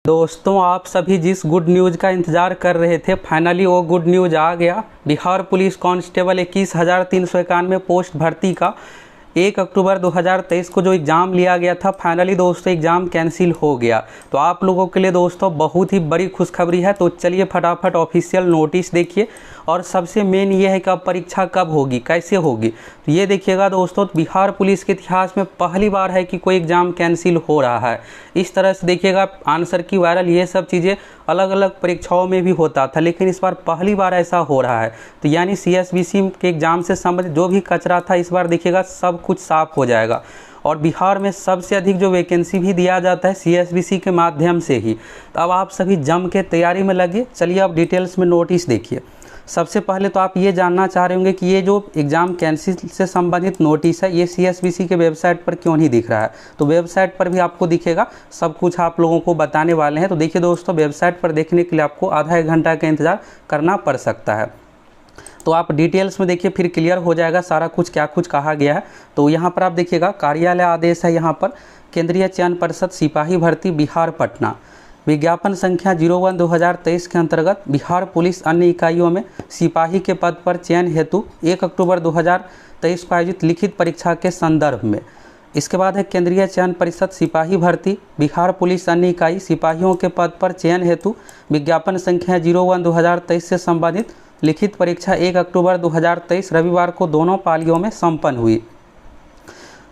दोस्तों, आप सभी जिस गुड न्यूज़ का इंतज़ार कर रहे थे, फाइनली वो गुड न्यूज़ आ गया। बिहार पुलिस कांस्टेबल 21,391 पोस्ट भर्ती का 1 अक्टूबर 2023 को जो एग्ज़ाम लिया गया था, फाइनली दोस्तों एग्ज़ाम कैंसिल हो गया। तो आप लोगों के लिए दोस्तों बहुत ही बड़ी खुशखबरी है। तो चलिए फटाफट ऑफिशियल नोटिस देखिए, और सबसे मेन ये है कि अब परीक्षा कब होगी, कैसे होगी। तो ये देखिएगा दोस्तों, बिहार पुलिस के इतिहास में पहली बार है कि कोई एग्ज़ाम कैंसिल हो रहा है। इस तरह से देखिएगा आंसर की वायरल, ये सब चीज़ें अलग अलग परीक्षाओं में भी होता था, लेकिन इस बार पहली बार ऐसा हो रहा है। तो यानी CSBC के एग्ज़ाम से संबंधित जो भी कचरा था, इस बार देखिएगा सब कुछ साफ हो जाएगा। और बिहार में सबसे अधिक जो वैकेंसी भी दिया जाता है CSBC के माध्यम से ही। तो अब आप सभी जम के तैयारी में लगे। चलिए अब डिटेल्स में नोटिस देखिए। सबसे पहले तो आप ये जानना चाह रहे होंगे कि ये जो एग्ज़ाम कैंसिल से संबंधित नोटिस है, ये CSBC के वेबसाइट पर क्यों नहीं दिख रहा है। तो वेबसाइट पर भी आपको दिखेगा, सब कुछ आप लोगों को बताने वाले हैं। तो देखिए दोस्तों, वेबसाइट पर देखने के लिए आपको आधा एक घंटा का इंतज़ार करना पड़ सकता है। तो आप डिटेल्स में देखिए, फिर क्लियर हो जाएगा सारा कुछ, क्या कुछ कहा गया है। तो यहाँ पर आप देखिएगा कार्यालय आदेश है, यहाँ पर केंद्रीय चयन परिषद सिपाही भर्ती बिहार पटना, विज्ञापन संख्या 01/2023 के अंतर्गत बिहार पुलिस अन्य इकाइयों में सिपाही के पद पर चयन हेतु 1 अक्टूबर 2023 को आयोजित लिखित परीक्षा के संदर्भ में। इसके बाद है केंद्रीय चयन परिषद सिपाही भर्ती बिहार पुलिस अन्य इकाई सिपाहियों के पद पर चयन हेतु विज्ञापन संख्या 01/2023 से संबंधित लिखित परीक्षा 1 अक्टूबर 2023 रविवार को दोनों पालियों में संपन्न हुई।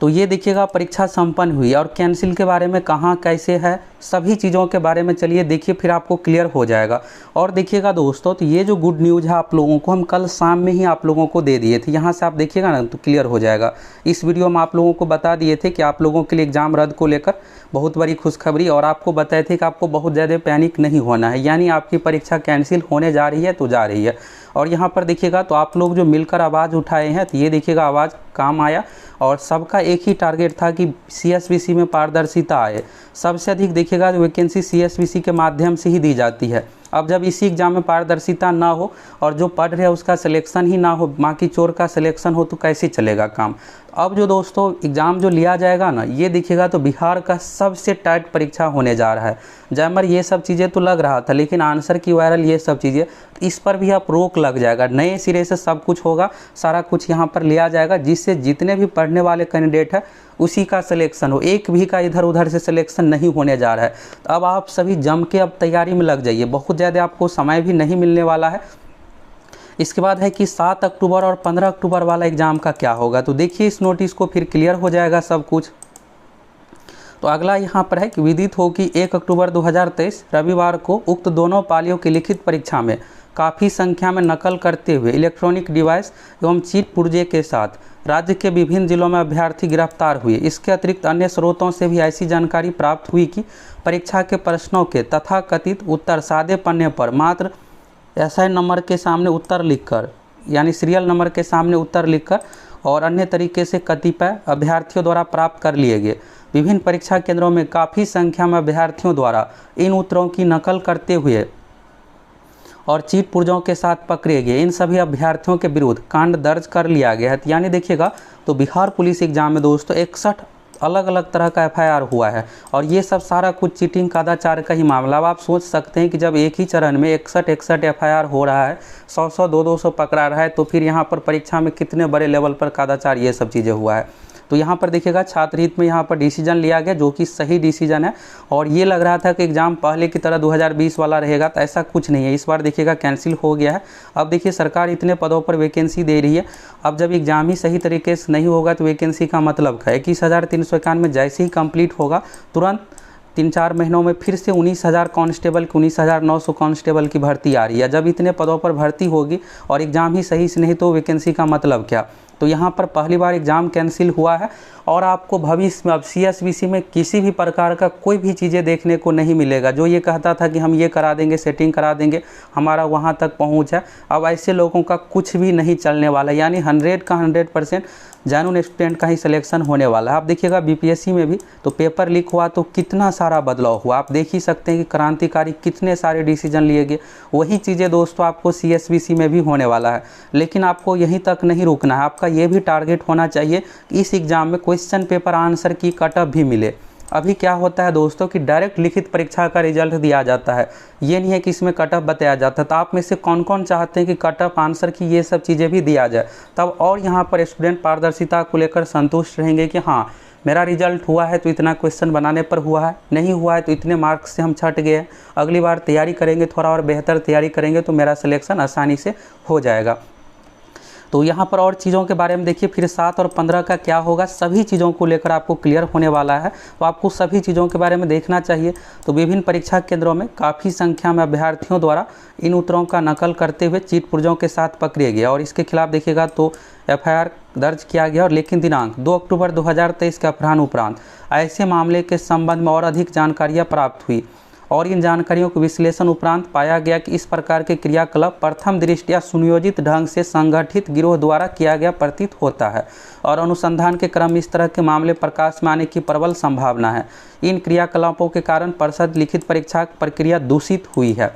तो ये देखिएगा परीक्षा संपन्न हुई। और कैंसिल के बारे में कहाँ कैसे है, सभी चीज़ों के बारे में चलिए देखिए, फिर आपको क्लियर हो जाएगा। और देखिएगा दोस्तों, तो ये जो गुड न्यूज़ है आप लोगों को हम कल शाम में ही आप लोगों को दे दिए थे। यहाँ से आप देखिएगा ना, तो क्लियर हो जाएगा। इस वीडियो में आप लोगों को बता दिए थे कि आप लोगों के लिए एग्ज़ाम रद्द को लेकर बहुत बड़ी खुशखबरी, और आपको बताए थे कि आपको बहुत ज़्यादा पैनिक नहीं होना है, यानी आपकी परीक्षा कैंसिल होने जा रही है तो जा रही है। और यहाँ पर देखिएगा, तो आप लोग जो मिलकर आवाज़ उठाए हैं, तो ये देखिएगा आवाज़ काम आया। और सबका एक ही टारगेट था कि CSBC में पारदर्शिता आए। सबसे अधिक देखिएगा वैकेंसी CSBC के माध्यम से ही दी जाती है। अब जब इसी एग्ज़ाम में पारदर्शिता ना हो और जो पढ़ रहे हैं उसका सिलेक्शन ही ना हो, माँ की चोर का सिलेक्शन हो, तो कैसे चलेगा काम। अब जो दोस्तों एग्ज़ाम जो लिया जाएगा ना, ये देखिएगा तो बिहार का सबसे टाइट परीक्षा होने जा रहा है। जैमर ये सब चीज़ें तो लग रहा था, लेकिन आंसर की वायरल ये सब चीज़ें, इस पर भी अब रोक लग जाएगा। नए सिरे से सब कुछ होगा, सारा कुछ यहाँ पर लिया जाएगा, जिससे जितने भी पढ़ने वाले कैंडिडेट हैं उसी का सिलेक्शन हो। एक भी का इधर उधर से सिलेक्शन नहीं होने जा रहा है। तो अब आप सभी जम के अब तैयारी में लग जाइए, बहुत ज़्यादा आपको समय भी नहीं मिलने वाला है। इसके बाद है कि 7 अक्टूबर और 15 अक्टूबर वाला एग्ज़ाम का क्या होगा। तो देखिए इस नोटिस को, फिर क्लियर हो जाएगा सब कुछ। तो अगला यहाँ पर है कि विदित हो कि 1 अक्टूबर 2023 रविवार को उक्त दोनों पालियों की लिखित परीक्षा में काफ़ी संख्या में नकल करते हुए इलेक्ट्रॉनिक डिवाइस एवं चीट पुर्जे के साथ राज्य के विभिन्न जिलों में अभ्यर्थी गिरफ्तार हुए। इसके अतिरिक्त अन्य स्रोतों से भी ऐसी जानकारी प्राप्त हुई कि परीक्षा के प्रश्नों के तथाकथित उत्तर सादे पन्ने पर मात्र SI नंबर के सामने उत्तर लिखकर, यानी सीरियल नंबर के सामने उत्तर लिखकर और अन्य तरीके से कतिपय अभ्यर्थियों द्वारा प्राप्त कर लिए गए। विभिन्न परीक्षा केंद्रों में काफ़ी संख्या में अभ्यर्थियों द्वारा इन उत्तरों की नकल करते हुए और चीट पुर्जों के साथ पकड़े गए। इन सभी अभ्यर्थियों के विरुद्ध कांड दर्ज कर लिया गया है। यानी देखिएगा, तो बिहार पुलिस एग्जाम में दोस्तों 61 अलग अलग तरह का FIR हुआ है, और ये सब सारा कुछ चीटिंग कदाचार का ही मामला। अब आप सोच सकते हैं कि जब एक ही चरण में 61 FIR हो रहा है, 100 200 पकड़ा रहा है, तो फिर यहाँ पर परीक्षा में कितने बड़े लेवल पर कदाचार ये सब चीज़ें हुआ है। तो यहाँ पर देखिएगा छात्र हित में यहाँ पर डिसीजन लिया गया, जो कि सही डिसीजन है। और ये लग रहा था कि एग्ज़ाम पहले की तरह 2020 वाला रहेगा, तो ऐसा कुछ नहीं है। इस बार देखिएगा कैंसिल हो गया है। अब देखिए सरकार इतने पदों पर वैकेंसी दे रही है, अब जब एग्ज़ाम ही सही तरीके से नहीं होगा तो वैकेंसी का मतलब क्या है। 21,391 जैसे ही कंप्लीट होगा, तुरंत 3-4 महीनों में फिर से 19,000 कांस्टेबल की 19,900 कांस्टेबल की भर्ती आ रही है। जब इतने पदों पर भर्ती होगी और एग्ज़ाम ही सही से नहीं, तो वैकेंसी का मतलब क्या। तो यहाँ पर पहली बार एग्ज़ाम कैंसिल हुआ है, और आपको भविष्य में अब CSBC में किसी भी प्रकार का कोई भी चीज़ें देखने को नहीं मिलेगा। जो ये कहता था कि हम ये करा देंगे, सेटिंग करा देंगे, हमारा वहाँ तक पहुँच है, अब ऐसे लोगों का कुछ भी नहीं चलने वाला। यानी 100 का 100% जेन्युइन स्टूडेंट का ही सिलेक्शन होने वाला है। आप देखिएगा BPSC में भी तो पेपर लीक हुआ तो कितना सारा बदलाव हुआ। आप देख ही सकते हैं कि क्रांतिकारी कितने सारे डिसीजन लिए गए। वही चीज़ें दोस्तों आपको CSBC में भी होने वाला है। लेकिन आपको यहीं तक नहीं रुकना है, आपका ये भी टारगेट होना चाहिए कि इस एग्ज़ाम में क्वेश्चन पेपर आंसर की कटअप भी मिले। अभी क्या होता है दोस्तों कि डायरेक्ट लिखित परीक्षा का रिजल्ट दिया जाता है, ये नहीं है कि इसमें कट ऑफ बताया जाता है। तो आप में से कौन कौन चाहते हैं कि कट ऑफ आंसर की ये सब चीज़ें भी दिया जाए, तब और यहाँ पर स्टूडेंट पारदर्शिता को लेकर संतुष्ट रहेंगे कि हाँ मेरा रिजल्ट हुआ है तो इतना क्वेश्चन बनाने पर हुआ है, नहीं हुआ है तो इतने मार्क्स से हम छट गए हैं, अगली बार तैयारी करेंगे, थोड़ा और बेहतर तैयारी करेंगे तो मेरा सिलेक्शन आसानी से हो जाएगा। तो यहाँ पर और चीज़ों के बारे में देखिए, फिर 7 और 15 का क्या होगा, सभी चीज़ों को लेकर आपको क्लियर होने वाला है, तो आपको सभी चीज़ों के बारे में देखना चाहिए। तो विभिन्न परीक्षा केंद्रों में काफ़ी संख्या में अभ्यर्थियों द्वारा इन उत्तरों का नकल करते हुए चीट पुर्जों के साथ पकड़े गए और इसके खिलाफ देखिएगा तो FIR दर्ज किया गया। और लेकिन दिनांक 2 अक्टूबर 2023 के अपराह्न उपरांत ऐसे मामले के संबंध में और अधिक जानकारियाँ प्राप्त हुई और इन जानकारियों के विश्लेषण उपरांत पाया गया कि इस प्रकार के क्रियाकलाप प्रथम दृष्टया सुनियोजित ढंग से संगठित गिरोह द्वारा किया गया प्रतीत होता है और अनुसंधान के क्रम इस तरह के मामले प्रकाश में आने की प्रबल संभावना है। इन क्रियाकलापों के कारण परिषद लिखित परीक्षा प्रक्रिया दूषित हुई है।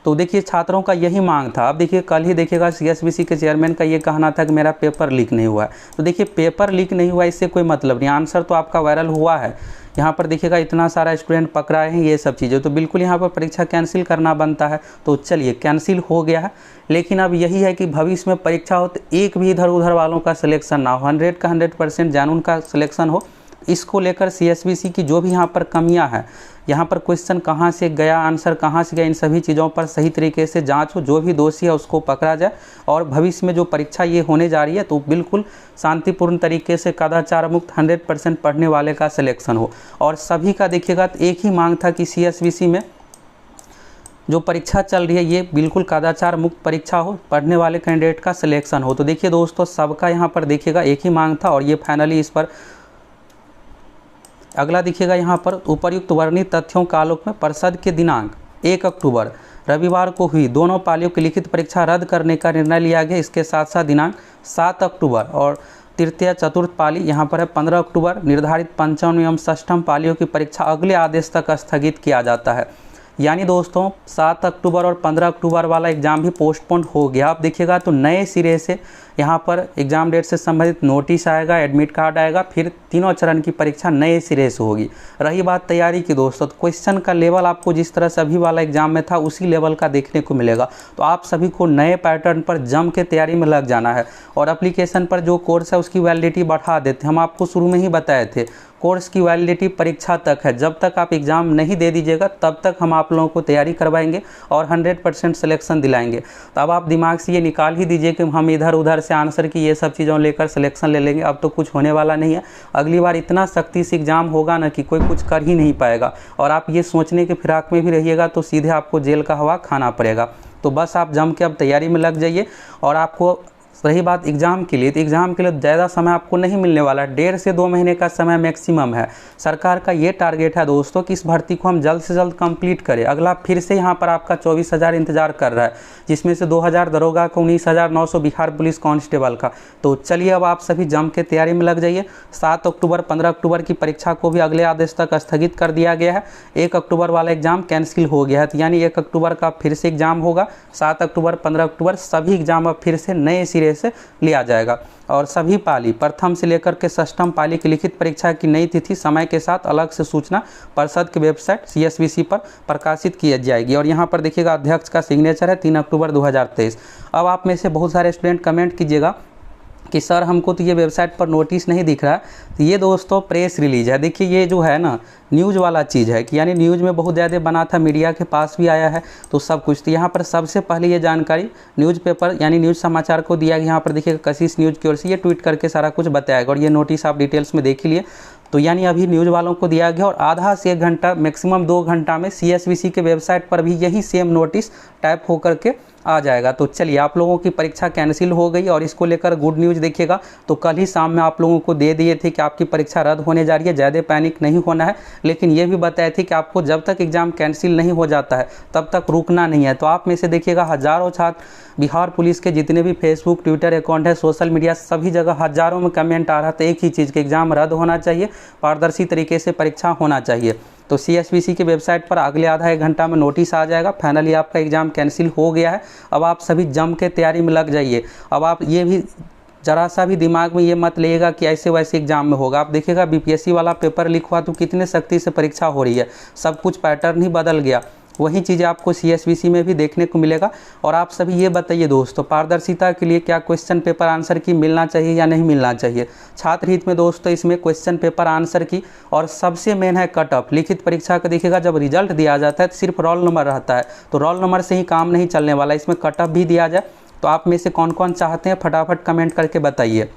तो देखिए छात्रों का यही मांग था। अब देखिए कल ही देखिएगा CSBC के चेयरमैन का ये कहना था कि मेरा पेपर लीक नहीं हुआ है। तो देखिए पेपर लीक नहीं हुआ इससे कोई मतलब नहीं, आंसर तो आपका वायरल हुआ है। यहाँ पर देखिएगा इतना सारा स्टूडेंट पकड़ाए हैं, ये सब चीज़ें, तो बिल्कुल यहाँ पर परीक्षा कैंसिल करना बनता है। तो चलिए कैंसिल हो गया है, लेकिन अब यही है कि भविष्य में परीक्षा हो तो एक भी इधर उधर वालों का सिलेक्शन ना हो, 100 का 100% जानून का सिलेक्शन हो। इसको लेकर CSBC की जो भी यहाँ पर कमियाँ हैं, यहाँ पर क्वेश्चन कहाँ से गया, आंसर कहाँ से गया, इन सभी चीज़ों पर सही तरीके से जांच हो, जो भी दोषी है उसको पकड़ा जाए और भविष्य में जो परीक्षा ये होने जा रही है तो बिल्कुल शांतिपूर्ण तरीके से कदाचार मुक्त 100% पढ़ने वाले का सिलेक्शन हो। और सभी का देखिएगा तो एक ही मांग था कि CSBC में जो परीक्षा चल रही है ये बिल्कुल कदाचार मुक्त परीक्षा हो, पढ़ने वाले कैंडिडेट का सिलेक्शन हो। तो देखिए दोस्तों सबका यहाँ पर देखिएगा एक ही मांग था और ये फाइनली इस पर अगला देखिएगा यहाँ पर उपर्युक्त वर्णित तथ्यों का आलोक में परिषद के दिनांक 1 अक्टूबर रविवार को हुई दोनों पालियों की लिखित परीक्षा रद्द करने का निर्णय लिया गया। इसके साथ साथ दिनांक 7 अक्टूबर और तृतीय चतुर्थ पाली यहाँ पर है 15 अक्टूबर निर्धारित पंचम एवं षष्ठम पालियों की परीक्षा अगले आदेश तक स्थगित किया जाता है। यानी दोस्तों 7 अक्टूबर और 15 अक्टूबर वाला एग्ज़ाम भी पोस्टपोन हो गया। आप देखिएगा तो नए सिरे से यहाँ पर एग्ज़ाम डेट से संबंधित नोटिस आएगा, एडमिट कार्ड आएगा, फिर तीनों चरण की परीक्षा नए सिरे से होगी। रही बात तैयारी की दोस्तों, तो क्वेश्चन का लेवल आपको जिस तरह से अभी वाला एग्ज़ाम में था उसी लेवल का देखने को मिलेगा। तो आप सभी को नए पैटर्न पर जम के तैयारी में लग जाना है और एप्लीकेशन पर जो कोर्स है उसकी वैलिडिटी बढ़ा देते हैं। हम आपको शुरू में ही बताए थे कोर्स की वैलिडिटी परीक्षा तक है, जब तक आप एग्ज़ाम नहीं दे दीजिएगा तब तक हम आप लोगों को तैयारी करवाएंगे और 100% सिलेक्शन दिलाएंगे। तो अब आप दिमाग से ये निकाल ही दीजिए कि हम इधर उधर से आंसर की ये सब चीज़ों लेकर सिलेक्शन ले लेंगे, अब तो कुछ होने वाला नहीं है। अगली बार इतना सख्ती से एग्ज़ाम होगा ना कि कोई कुछ कर ही नहीं पाएगा और आप ये सोचने के फिराक में भी रहिएगा तो सीधे आपको जेल का हवा खाना पड़ेगा। तो बस आप जम के अब तैयारी में लग जाइए। और आपको रही बात एग्ज़ाम के लिए, तो एग्ज़ाम के लिए ज़्यादा समय आपको नहीं मिलने वाला, 1.5 से 2 महीने का समय मैक्सिमम है। सरकार का ये टारगेट है दोस्तों कि इस भर्ती को हम जल्द से जल्द कंप्लीट करें। अगला फिर से यहाँ पर आपका 24,000 इंतजार कर रहा है, जिसमें से 2,000 दरोगा का, 19,900 बिहार पुलिस कांस्टेबल का। तो चलिए अब आप सभी जम के तैयारी में लग जाइए। 7 अक्टूबर 15 अक्टूबर की परीक्षा को भी अगले आदेश तक स्थगित कर दिया गया है। 1 अक्टूबर वाला एग्ज़ाम कैंसिल हो गया है, तो यानी 1 अक्टूबर का फिर से एग्ज़ाम होगा। 7 अक्टूबर 15 अक्टूबर सभी एग्ज़ाम अब फिर से नए सिरे से लिया जाएगा और सभी पाली प्रथम से लेकर के षष्ठम पाली की लिखित परीक्षा की नई तिथि समय के साथ अलग से सूचना परिषद की वेबसाइट CSBC पर प्रकाशित की जाएगी। और यहाँ पर देखिएगा अध्यक्ष का सिग्नेचर है 3 अक्टूबर 2023। अब आप में से बहुत सारे स्टूडेंट कमेंट कीजिएगा कि सर हमको तो ये वेबसाइट पर नोटिस नहीं दिख रहा है। तो ये दोस्तों प्रेस रिलीज है। देखिए ये जो है ना न्यूज़ वाला चीज़ है कि यानी न्यूज़ में बहुत ज़्यादा बना था, मीडिया के पास भी आया है तो सब कुछ। तो यहाँ पर सबसे पहले ये जानकारी न्यूज़पेपर यानी न्यूज़ समाचार को दिया गया। यहाँ पर देखिएगा कशिश न्यूज़ की ओर से ये ट्वीट करके सारा कुछ बताएगा और ये नोटिस आप डिटेल्स में देख ही लिए। तो यानी अभी न्यूज़ वालों को दिया गया और आधा से 1 घंटा मैक्सिमम 2 घंटा में CSBC के वेबसाइट पर भी यही सेम नोटिस टाइप होकर के आ जाएगा। तो चलिए आप लोगों की परीक्षा कैंसिल हो गई और इसको लेकर गुड न्यूज़ देखिएगा। तो कल ही शाम में आप लोगों को दे दिए थे कि आपकी परीक्षा रद्द होने जा रही है, ज़्यादा पैनिक नहीं होना है। लेकिन ये भी बताए थे कि आपको जब तक एग्ज़ाम कैंसिल नहीं हो जाता है तब तक रुकना नहीं है। तो आप में से देखिएगा हज़ारों छात्र, बिहार पुलिस के जितने भी फेसबुक ट्विटर अकाउंट है, सोशल मीडिया, सभी जगह हज़ारों में कमेंट आ रहा था एक ही चीज़ कि एग्ज़ाम रद्द होना चाहिए, पारदर्शी तरीके से परीक्षा होना चाहिए। तो CSBC की वेबसाइट पर अगले आधा 1 घंटा में नोटिस आ जाएगा, फाइनली आपका एग्ज़ाम कैंसिल हो गया है। अब आप सभी जम के तैयारी में लग जाइए। अब आप ये भी ज़रा सा भी दिमाग में ये मत लेगा कि ऐसे वैसे एग्जाम में होगा। आप देखिएगा बीपीएससी वाला पेपर लीक हुआ तो कितने सख्ती से परीक्षा हो रही है, सब कुछ पैटर्न ही बदल गया। वही चीज़ें आपको सीएसबीसी में भी देखने को मिलेगा। और आप सभी ये बताइए दोस्तों, पारदर्शिता के लिए क्या क्वेश्चन पेपर आंसर की मिलना चाहिए या नहीं मिलना चाहिए। छात्र हित में दोस्तों इसमें क्वेश्चन पेपर आंसर की और सबसे मेन है कट ऑफ। लिखित परीक्षा का देखिएगा जब रिजल्ट दिया जाता है तो सिर्फ रोल नंबर रहता है, तो रोल नंबर से ही काम नहीं चलने वाला, इसमें कट ऑफ भी दिया जाए। तो आप में से कौन कौन चाहते हैं फटाफट कमेंट करके बताइए।